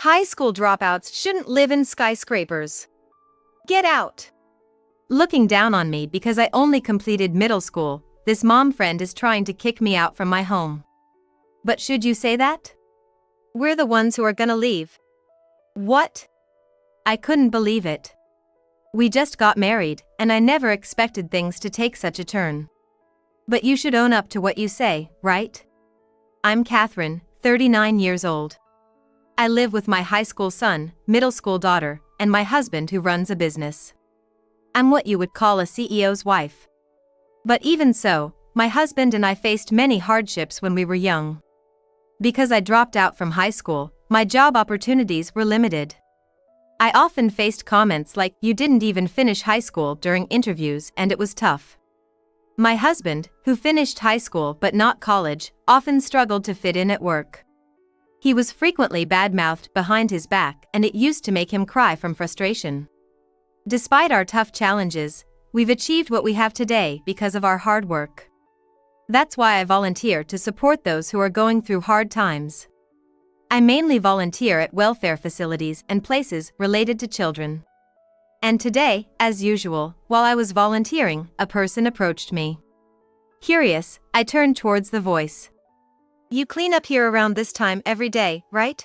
High school dropouts shouldn't live in skyscrapers. Get out. Looking down on me because I only completed middle school, this mom friend is trying to kick me out from my home. But should you say that? We're the ones who are gonna leave. What? I couldn't believe it. We just got married, and I never expected things to take such a turn. But you should own up to what you say, right? I'm Catherine, 39 years old. I live with my high school son, middle school daughter, and my husband who runs a business. I'm what you would call a CEO's wife. But even so, my husband and I faced many hardships when we were young. Because I dropped out from high school, my job opportunities were limited. I often faced comments like, "You didn't even finish high school" during interviews, and it was tough. My husband, who finished high school but not college, often struggled to fit in at work. He was frequently bad-mouthed behind his back, and it used to make him cry from frustration. Despite our tough challenges, we've achieved what we have today because of our hard work. That's why I volunteer to support those who are going through hard times. I mainly volunteer at welfare facilities and places related to children. And today, as usual, while I was volunteering, a person approached me. Curious, I turned towards the voice. "You clean up here around this time every day, right?"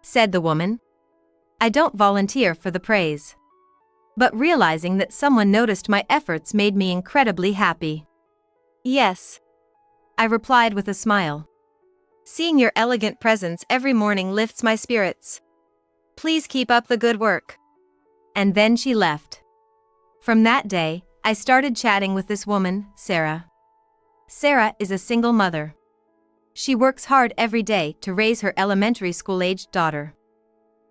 said the woman. I don't volunteer for the praise. But realizing that someone noticed my efforts made me incredibly happy. "Yes," I replied with a smile. "Seeing your elegant presence every morning lifts my spirits. Please keep up the good work." And then she left. From that day, I started chatting with this woman, Sarah. Sarah is a single mother. She works hard every day to raise her elementary school-aged daughter.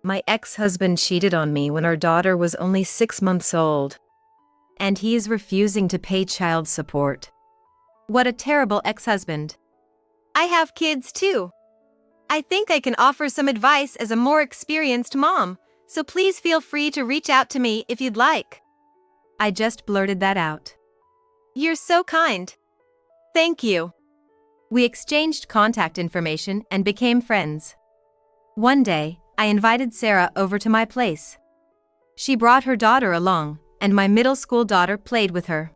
My ex-husband cheated on me when our daughter was only 6 months old. And he is refusing to pay child support. What a terrible ex-husband. I have kids too. I think I can offer some advice as a more experienced mom, so please feel free to reach out to me if you'd like. I just blurted that out. You're so kind. Thank you. We exchanged contact information and became friends. One day, I invited Sarah over to my place. She brought her daughter along, and my middle school daughter played with her.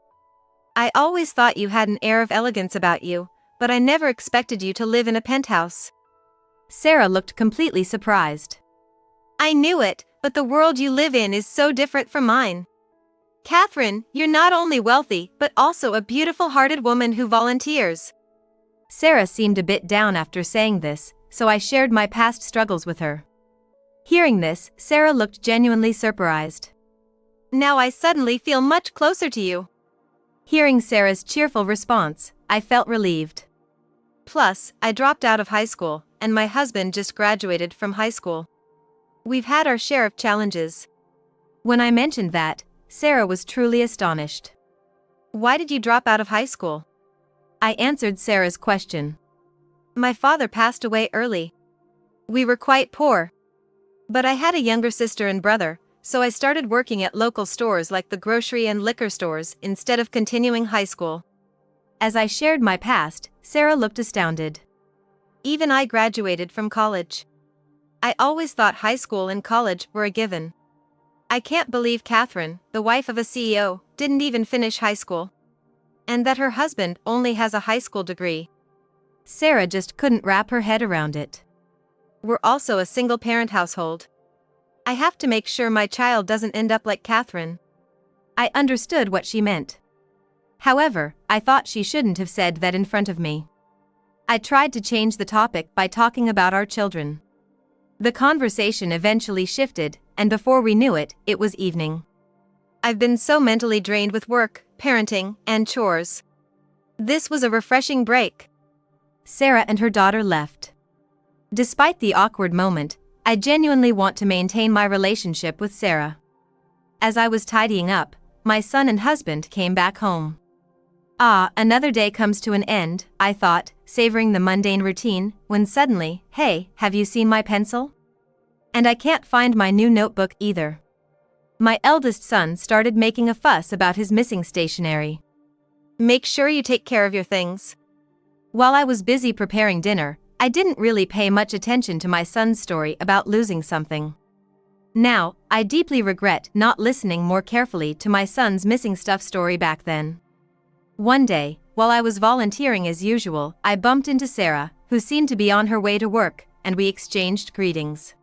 I always thought you had an air of elegance about you, but I never expected you to live in a penthouse. Sarah looked completely surprised. I knew it, but the world you live in is so different from mine. Catherine, you're not only wealthy, but also a beautiful-hearted woman who volunteers. Sarah seemed a bit down after saying this, so I shared my past struggles with her. Hearing this, Sarah looked genuinely surprised. Now I suddenly feel much closer to you. Hearing Sarah's cheerful response, I felt relieved. Plus, I dropped out of high school, and my husband just graduated from high school. We've had our share of challenges. When I mentioned that, Sarah was truly astonished. Why did you drop out of high school? I answered Sarah's question. My father passed away early. We were quite poor. But I had a younger sister and brother, so I started working at local stores like the grocery and liquor stores instead of continuing high school. As I shared my past, Sarah looked astounded. Even I graduated from college. I always thought high school and college were a given. I can't believe Catherine, the wife of a CEO, didn't even finish high school. And that her husband only has a high school degree. Sarah just couldn't wrap her head around it. We're also a single-parent household. I have to make sure my child doesn't end up like Catherine. I understood what she meant. However, I thought she shouldn't have said that in front of me. I tried to change the topic by talking about our children. The conversation eventually shifted, and before we knew it, it was evening. I've been so mentally drained with work, parenting, and chores. This was a refreshing break. Sarah and her daughter left. Despite the awkward moment, I genuinely want to maintain my relationship with Sarah. As I was tidying up, my son and husband came back home. Ah, another day comes to an end, I thought, savoring the mundane routine, when suddenly, hey, have you seen my pencil? And I can't find my new notebook either. My eldest son started making a fuss about his missing stationery. Make sure you take care of your things. While I was busy preparing dinner, I didn't really pay much attention to my son's story about losing something. Now, I deeply regret not listening more carefully to my son's missing stuff story back then. One day, while I was volunteering as usual, I bumped into Sarah, who seemed to be on her way to work, and we exchanged greetings.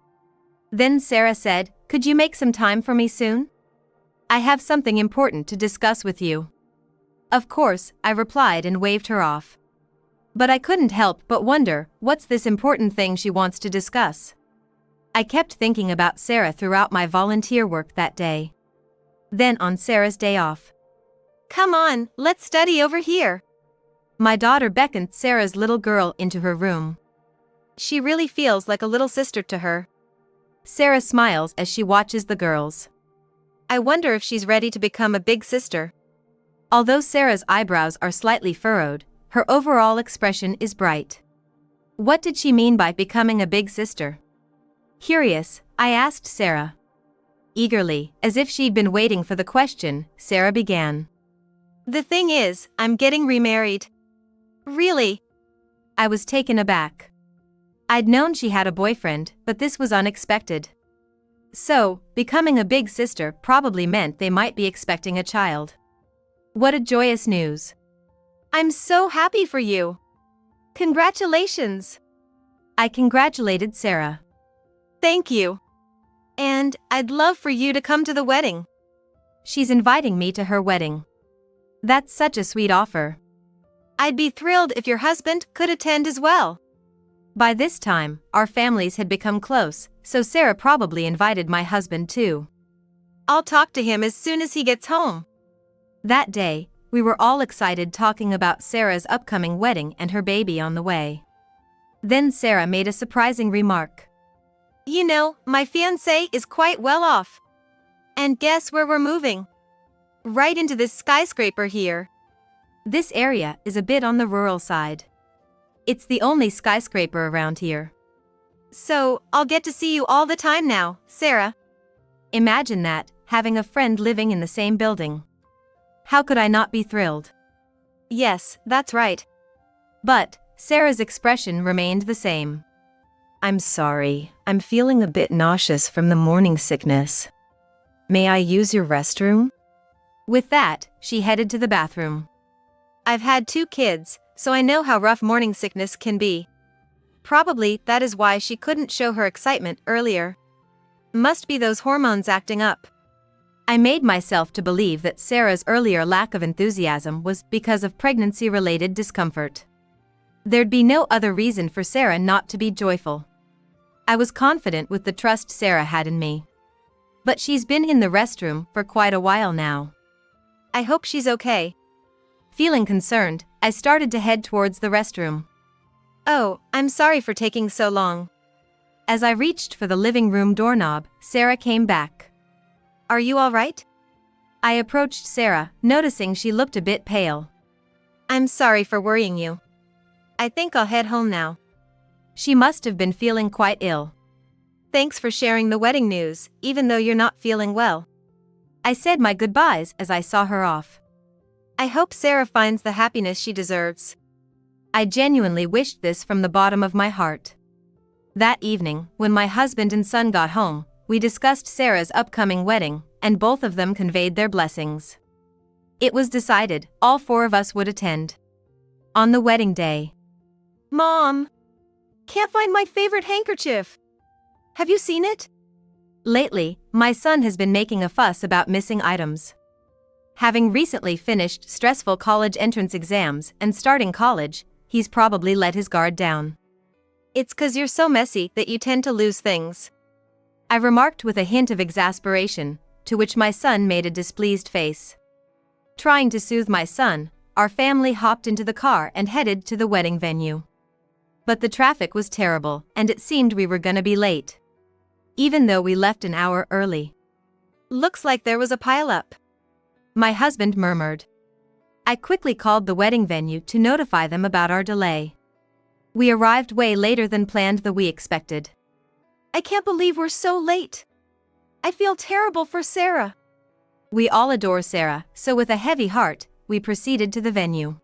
Then Sarah said, "Could you make some time for me soon? I have something important to discuss with you." Of course, I replied and waved her off. But I couldn't help but wonder, what's this important thing she wants to discuss? I kept thinking about Sarah throughout my volunteer work that day. Then on Sarah's day off, "Come on, let's study over here." My daughter beckoned Sarah's little girl into her room. She really feels like a little sister to her. Sarah smiles as she watches the girls. I wonder if she's ready to become a big sister. Although Sarah's eyebrows are slightly furrowed, her overall expression is bright. What did she mean by becoming a big sister? Curious, I asked Sarah. Eagerly, as if she'd been waiting for the question, Sarah began. "The thing is, I'm getting remarried." "Really?" I was taken aback. I'd known she had a boyfriend, but this was unexpected. So, becoming a big sister probably meant they might be expecting a child. What a joyous news. "I'm so happy for you. Congratulations." I congratulated Sarah. "Thank you. And I'd love for you to come to the wedding." She's inviting me to her wedding. That's such a sweet offer. I'd be thrilled if your husband could attend as well. By this time, our families had become close, so Sarah probably invited my husband too. I'll talk to him as soon as he gets home. That day, we were all excited talking about Sarah's upcoming wedding and her baby on the way. Then Sarah made a surprising remark. "You know, my fiancé is quite well off. And guess where we're moving? Right into this skyscraper here." This area is a bit on the rural side. It's the only skyscraper around here. "So, I'll get to see you all the time now, Sarah." Imagine that, having a friend living in the same building. How could I not be thrilled? Yes, that's right. But, Sarah's expression remained the same. "I'm sorry, I'm feeling a bit nauseous from the morning sickness. May I use your restroom?" With that, she headed to the bathroom. I've had 2 kids, so I know how rough morning sickness can be. Probably that is why she couldn't show her excitement earlier. Must be those hormones acting up. I made myself to believe that Sarah's earlier lack of enthusiasm was because of pregnancy-related discomfort. There'd be no other reason for Sarah not to be joyful. I was confident with the trust Sarah had in me. But she's been in the restroom for quite a while now. I hope she's okay. Feeling concerned, I started to head towards the restroom. "Oh, I'm sorry for taking so long." As I reached for the living room doorknob, Sarah came back. "Are you all right?" I approached Sarah, noticing she looked a bit pale. "I'm sorry for worrying you. I think I'll head home now." She must have been feeling quite ill. "Thanks for sharing the wedding news, even though you're not feeling well." I said my goodbyes as I saw her off. I hope Sarah finds the happiness she deserves. I genuinely wished this from the bottom of my heart. That evening, when my husband and son got home, we discussed Sarah's upcoming wedding, and both of them conveyed their blessings. It was decided, all 4 of us would attend. On the wedding day. "Mom! Can't find my favorite handkerchief. Have you seen it?" Lately, my son has been making a fuss about missing items. Having recently finished stressful college entrance exams and starting college, he's probably let his guard down. "It's 'cause you're so messy that you tend to lose things," I remarked with a hint of exasperation, to which my son made a displeased face. Trying to soothe my son, our family hopped into the car and headed to the wedding venue. But the traffic was terrible, and it seemed we were gonna be late. Even though we left an hour early. "Looks like there was a pileup," my husband murmured. I quickly called the wedding venue to notify them about our delay. We arrived way later than planned than we expected. "I can't believe we're so late. I feel terrible for Sarah." We all adore Sarah, so with a heavy heart, we proceeded to the venue.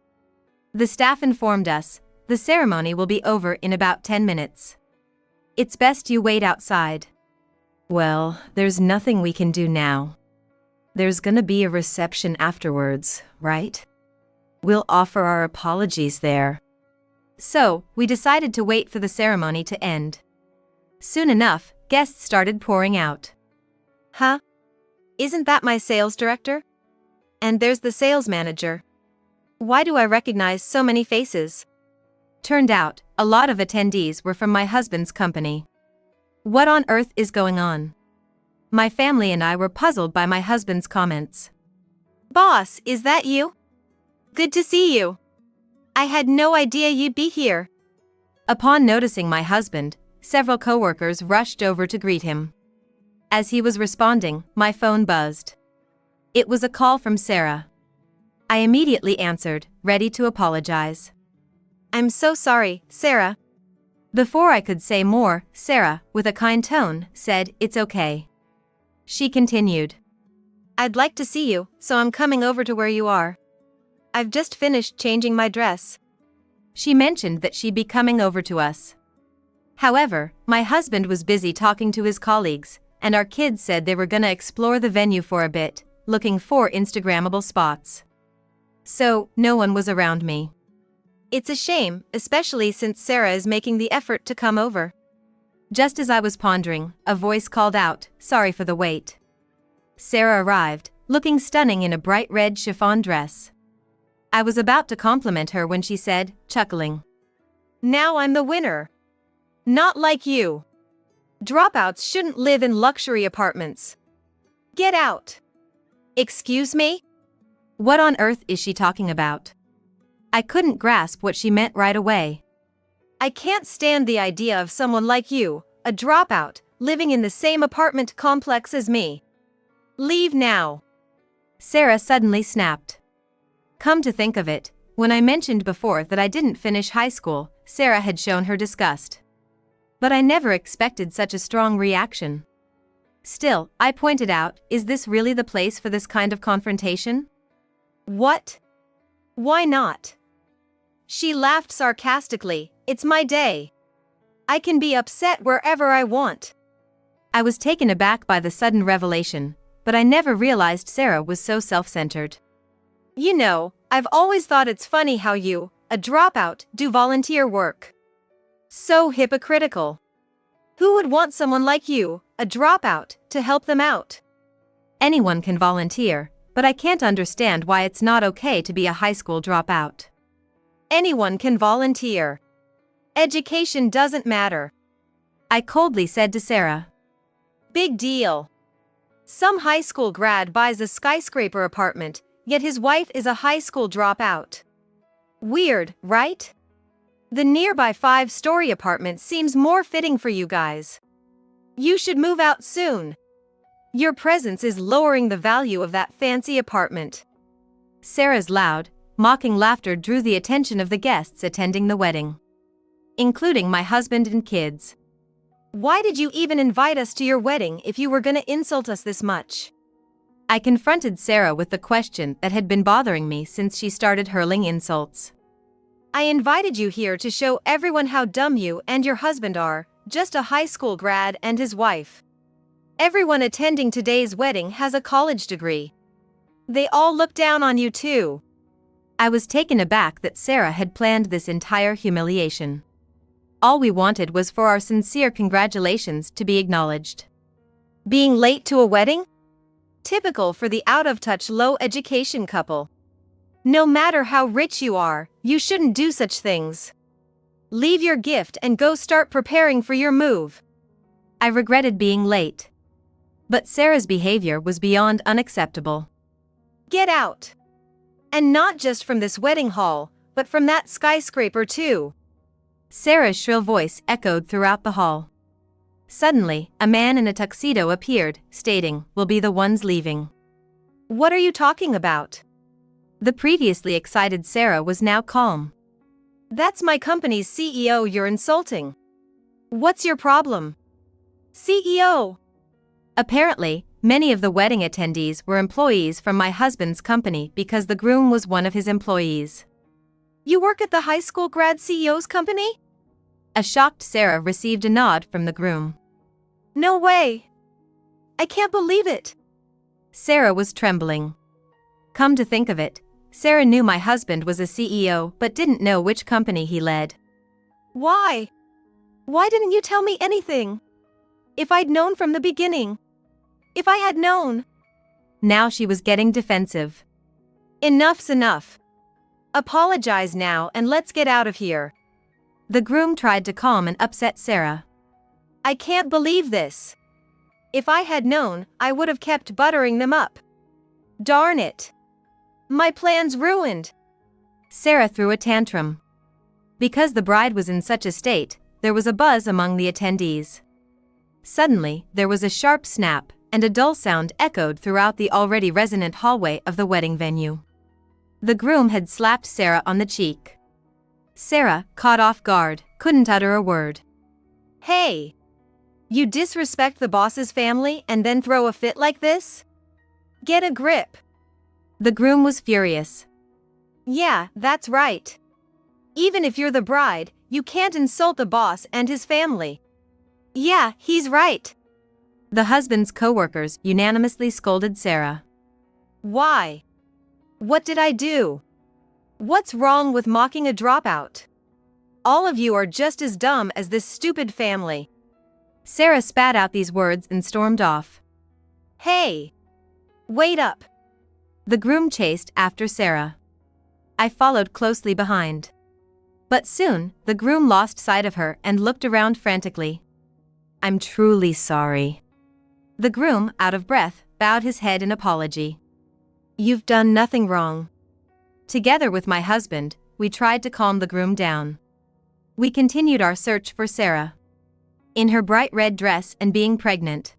The staff informed us The ceremony will be over in about 10 minutes. It's best you wait outside. Well, there's nothing we can do now. There's gonna be a reception afterwards, right? We'll offer our apologies there. So, we decided to wait for the ceremony to end. Soon enough, guests started pouring out. Huh? Isn't that my sales director? And there's the sales manager. Why do I recognize so many faces? Turned out, a lot of attendees were from my husband's company. What on earth is going on? My family and I were puzzled by my husband's comments. Boss, is that you? Good to see you. I had no idea you'd be here. Upon noticing my husband, several coworkers rushed over to greet him. As he was responding, my phone buzzed. It was a call from Sarah. I immediately answered, ready to apologize. I'm so sorry, Sarah. Before I could say more, Sarah, with a kind tone, said, "It's okay." She continued. I'd like to see you, so I'm coming over to where you are. I've just finished changing my dress. She mentioned that she'd be coming over to us. However, my husband was busy talking to his colleagues, and our kids said they were gonna explore the venue for a bit, looking for Instagrammable spots. So, no one was around me. It's a shame, especially since Sarah is making the effort to come over. Just as I was pondering, a voice called out, "Sorry for the wait." Sarah arrived, looking stunning in a bright red chiffon dress. I was about to compliment her when she said, chuckling, "Now I'm the winner. Not like you. Dropouts shouldn't live in luxury apartments. Get out." Excuse me? What on earth is she talking about? I couldn't grasp what she meant right away. I can't stand the idea of someone like you, a dropout, living in the same apartment complex as me. Leave now. Sarah suddenly snapped. Come to think of it, when I mentioned before that I didn't finish high school, Sarah had shown her disgust. But I never expected such a strong reaction. Still, I pointed out, is this really the place for this kind of confrontation? What? Why not? She laughed sarcastically, it's my day. I can be upset wherever I want. I was taken aback by the sudden revelation, but I never realized Sarah was so self-centered. You know, I've always thought it's funny how you, a dropout, do volunteer work. So hypocritical. Who would want someone like you, a dropout, to help them out? Anyone can volunteer, but I can't understand why it's not okay to be a high school dropout. Anyone can volunteer. Education doesn't matter. I coldly said to Sarah. Big deal. Some high school grad buys a skyscraper apartment, yet his wife is a high school dropout. Weird, right? The nearby 5-story apartment seems more fitting for you guys. You should move out soon. Your presence is lowering the value of that fancy apartment. Sarah's loud, mocking laughter drew the attention of the guests attending the wedding, including my husband and kids. Why did you even invite us to your wedding if you were gonna insult us this much? I confronted Sarah with the question that had been bothering me since she started hurling insults. I invited you here to show everyone how dumb you and your husband are, just a high school grad and his wife. Everyone attending today's wedding has a college degree. They all look down on you too. I was taken aback that Sarah had planned this entire humiliation. All we wanted was for our sincere congratulations to be acknowledged. Being late to a wedding? Typical for the out-of-touch low-education couple. No matter how rich you are, you shouldn't do such things. Leave your gift and go start preparing for your move. I regretted being late. But Sarah's behavior was beyond unacceptable. Get out! And not just from this wedding hall, but from that skyscraper too. Sarah's shrill voice echoed throughout the hall. Suddenly, a man in a tuxedo appeared, stating, "We'll be the ones leaving." What are you talking about? The previously excited Sarah was now calm. That's my company's CEO you're insulting. What's your problem? CEO! Apparently, many of the wedding attendees were employees from my husband's company because the groom was one of his employees. You work at the high school grad CEO's company? A shocked Sarah received a nod from the groom. No way! I can't believe it! Sarah was trembling. Come to think of it, Sarah knew my husband was a CEO but didn't know which company he led. Why? Why didn't you tell me anything? If I'd known from the beginning. If I had known. Now she was getting defensive. Enough's enough. Apologize now and let's get out of here. The groom tried to calm an upset Sarah. I can't believe this. If I had known, I would have kept buttering them up. Darn it. My plan's ruined. Sarah threw a tantrum. Because the bride was in such a state, there was a buzz among the attendees. Suddenly, there was a sharp snap, and a dull sound echoed throughout the already resonant hallway of the wedding venue. The groom had slapped Sarah on the cheek. Sarah, caught off guard, couldn't utter a word. Hey! You disrespect the boss's family and then throw a fit like this? Get a grip. The groom was furious. Yeah, that's right. Even if you're the bride, you can't insult the boss and his family. Yeah, he's right. The husband's co-workers unanimously scolded Sarah. Why? What did I do? What's wrong with mocking a dropout? All of you are just as dumb as this stupid family. Sarah spat out these words and stormed off. Hey! Wait up! The groom chased after Sarah. I followed closely behind. But soon, the groom lost sight of her and looked around frantically. I'm truly sorry. The groom, out of breath, bowed his head in apology. You've done nothing wrong. Together with my husband, we tried to calm the groom down. We continued our search for Sarah. In her bright red dress and being pregnant.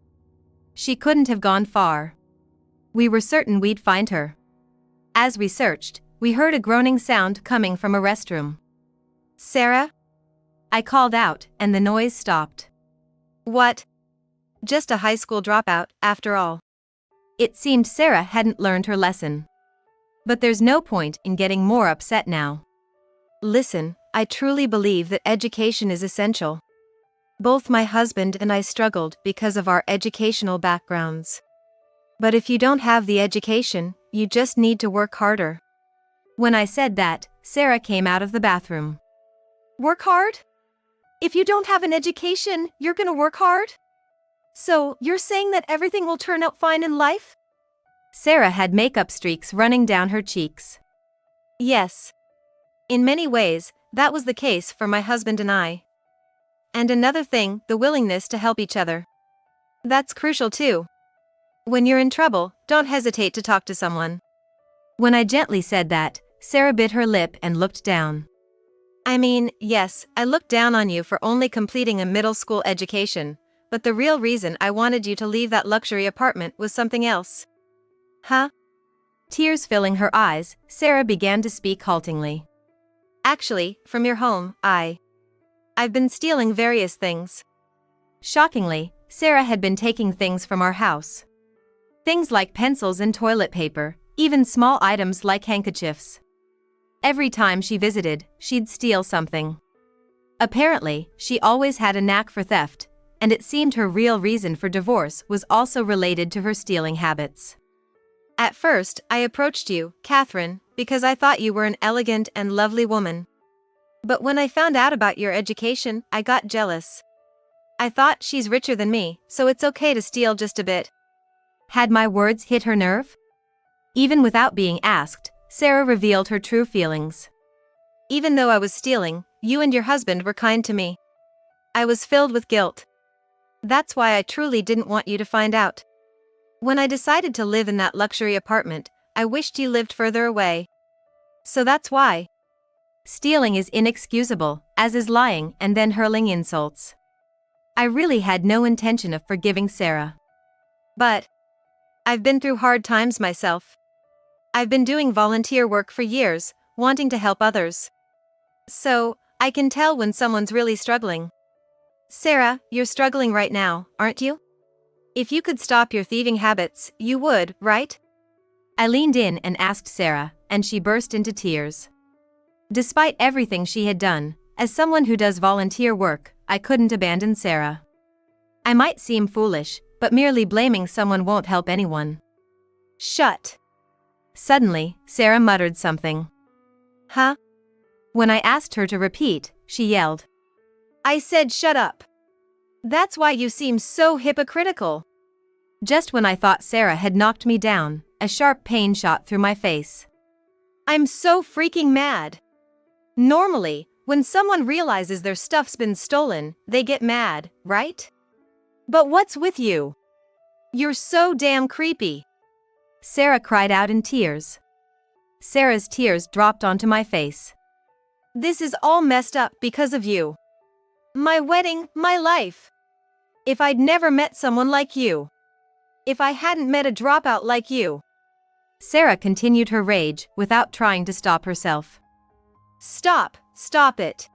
She couldn't have gone far. We were certain we'd find her. As we searched, we heard a groaning sound coming from a restroom. Sarah? I called out, and the noise stopped. What? Just a high school dropout, after all. It seemed Sarah hadn't learned her lesson. But there's no point in getting more upset now. Listen, I truly believe that education is essential. Both my husband and I struggled because of our educational backgrounds. But if you don't have the education, you just need to work harder. When I said that, Sarah came out of the bathroom. Work hard? If you don't have an education, you're gonna work hard? So, you're saying that everything will turn out fine in life? Sarah had makeup streaks running down her cheeks. Yes. In many ways, that was the case for my husband and I. And another thing, the willingness to help each other. That's crucial too. When you're in trouble, don't hesitate to talk to someone. When I gently said that, Sarah bit her lip and looked down. I mean, yes, I looked down on you for only completing a middle school education, but the real reason I wanted you to leave that luxury apartment was something else. Huh? Tears filling her eyes, Sarah began to speak haltingly. Actually, from your home, I've been stealing various things. Shockingly, Sarah had been taking things from our house. Things like pencils and toilet paper, even small items like handkerchiefs. Every time she visited, she'd steal something. Apparently, she always had a knack for theft, and it seemed her real reason for divorce was also related to her stealing habits. At first, I approached you, Catherine, because I thought you were an elegant and lovely woman. But when I found out about your education, I got jealous. I thought she's richer than me, so it's okay to steal just a bit. Had my words hit her nerve? Even without being asked, Sarah revealed her true feelings. Even though I was stealing, you and your husband were kind to me. I was filled with guilt. That's why I truly didn't want you to find out. When I decided to live in that luxury apartment, I wished you lived further away. So that's why. Stealing is inexcusable, as is lying and then hurling insults. I really had no intention of forgiving Sarah. But I've been through hard times myself. I've been doing volunteer work for years, wanting to help others. So, I can tell when someone's really struggling. Sarah, you're struggling right now, aren't you? If you could stop your thieving habits, you would, right? I leaned in and asked Sarah, and she burst into tears. Despite everything she had done, as someone who does volunteer work, I couldn't abandon Sarah. I might seem foolish, but merely blaming someone won't help anyone. Shut. Suddenly, Sarah muttered something. Huh? When I asked her to repeat, she yelled. I said shut up. That's why you seem so hypocritical. Just when I thought Sarah had knocked me down, a sharp pain shot through my face. I'm so freaking mad. Normally, when someone realizes their stuff's been stolen, they get mad, right? But what's with you? You're so damn creepy. Sarah cried out in tears. Sarah's tears dropped onto my face. This is all messed up because of you. My wedding, my life. If I'd never met someone like you. If I hadn't met a dropout like you. Sarah continued her rage without trying to stop herself. Stop it.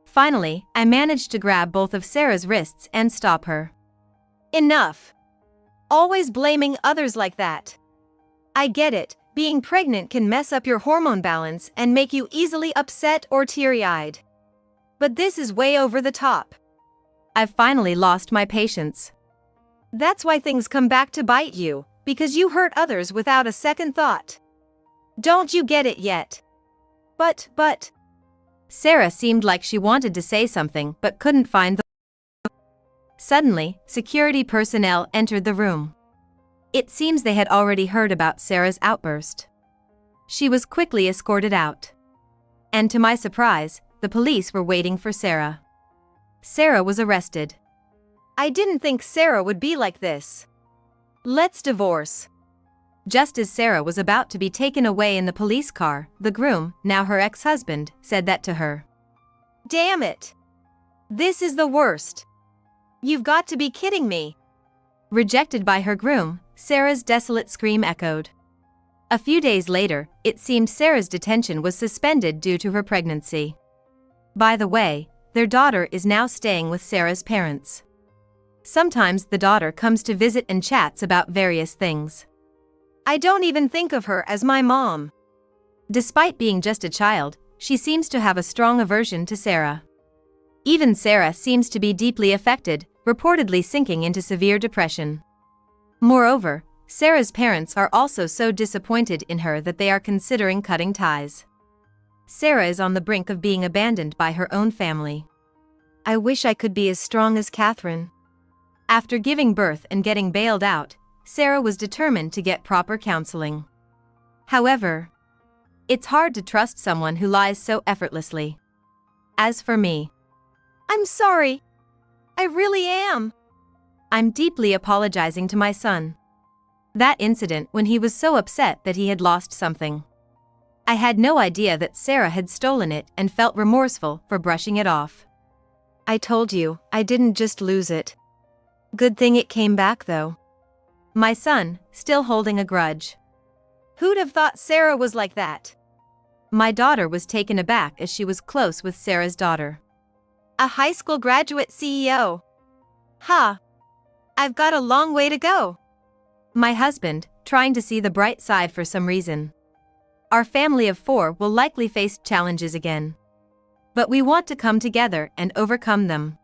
Finally, I managed to grab both of Sarah's wrists and stop her. Enough. Always blaming others like that. I get it, being pregnant can mess up your hormone balance and make you easily upset or teary-eyed. But this is way over the top. I've finally lost my patience. That's why things come back to bite you, because you hurt others without a second thought. Don't you get it yet? But. Sarah seemed like she wanted to say something but couldn't find the. Suddenly, security personnel entered the room. It seems they had already heard about Sarah's outburst. She was quickly escorted out. And to my surprise, the police were waiting for Sarah. Sarah was arrested. I didn't think Sarah would be like this. Let's divorce. Just as Sarah was about to be taken away in the police car, the groom, now her ex-husband, said that to her. Damn it. This is the worst. You've got to be kidding me. Rejected by her groom, Sarah's desolate scream echoed. A few days later, it seemed Sarah's detention was suspended due to her pregnancy. By the way, their daughter is now staying with Sarah's parents. Sometimes the daughter comes to visit and chats about various things. I don't even think of her as my mom. Despite being just a child, she seems to have a strong aversion to Sarah. Even Sarah seems to be deeply affected, reportedly sinking into severe depression. Moreover, Sarah's parents are also so disappointed in her that they are considering cutting ties. Sarah is on the brink of being abandoned by her own family. I wish I could be as strong as Catherine. After giving birth and getting bailed out, Sarah was determined to get proper counseling. However, it's hard to trust someone who lies so effortlessly. As for me, I'm sorry. I really am. I'm deeply apologizing to my son. That incident when he was so upset that he had lost something. I had no idea that Sarah had stolen it and felt remorseful for brushing it off. I told you, I didn't just lose it. Good thing it came back though. My son, still holding a grudge. Who'd have thought Sarah was like that? My daughter was taken aback as she was close with Sarah's daughter. A high school graduate CEO. Ha! I've got a long way to go. My husband, trying to see the bright side for some reason. Our family of 4 will likely face challenges again. But we want to come together and overcome them.